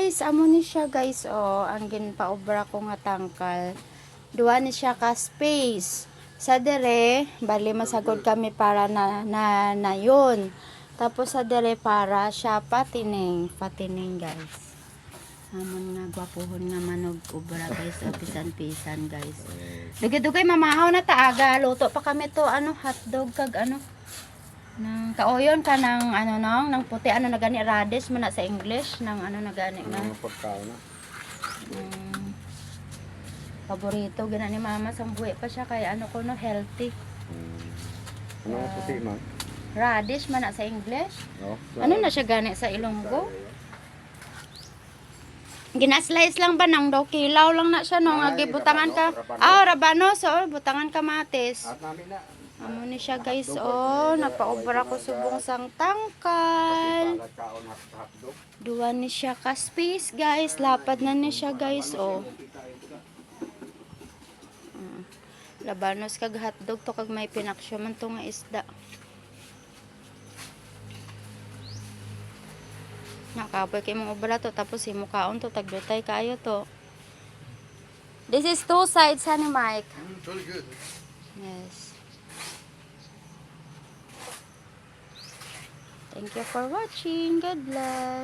guys, amo ni siya guys oh, ang ginpaobra ko nga tangkal. Duha ni siya ka space. Sa dere, bali masagod kami para na yun. Tapos sa dere para siya patining guys. Amon nga gwapuhon nga manog obra guys, pisan-pisan guys. Dugay-dugay mamahaw na taaga, luto pa kami to ano hotdog kag ano nang kaoyon ka ng ano nang puti ano na gani radish man na sa English nang ano na gani na pagkaon na. Paborito gina ni mama sambuhi pa siya kay ano ko no healthy. Ano puti man? Radish man na sa English. No. Ano na siya gani sa Ilonggo? Gina-slice lang ba nang daw kilaw lang na siya no nga gibutangan ka. Rabano so butangan kamatis. At namin na. Amo ni siya guys oh, napaobra ko subong sang tangkal. Duwa ni siya ka space guys, lapad na ni siya guys oh. Labanos kag hotdog to kag may pinaksyo man to nga isda. Nakapoy kay mong obra to tapos himukaon to tagdutay kaayo to. This is two sides honey Mike. It's really good. Yes. Thank you for watching. God bless.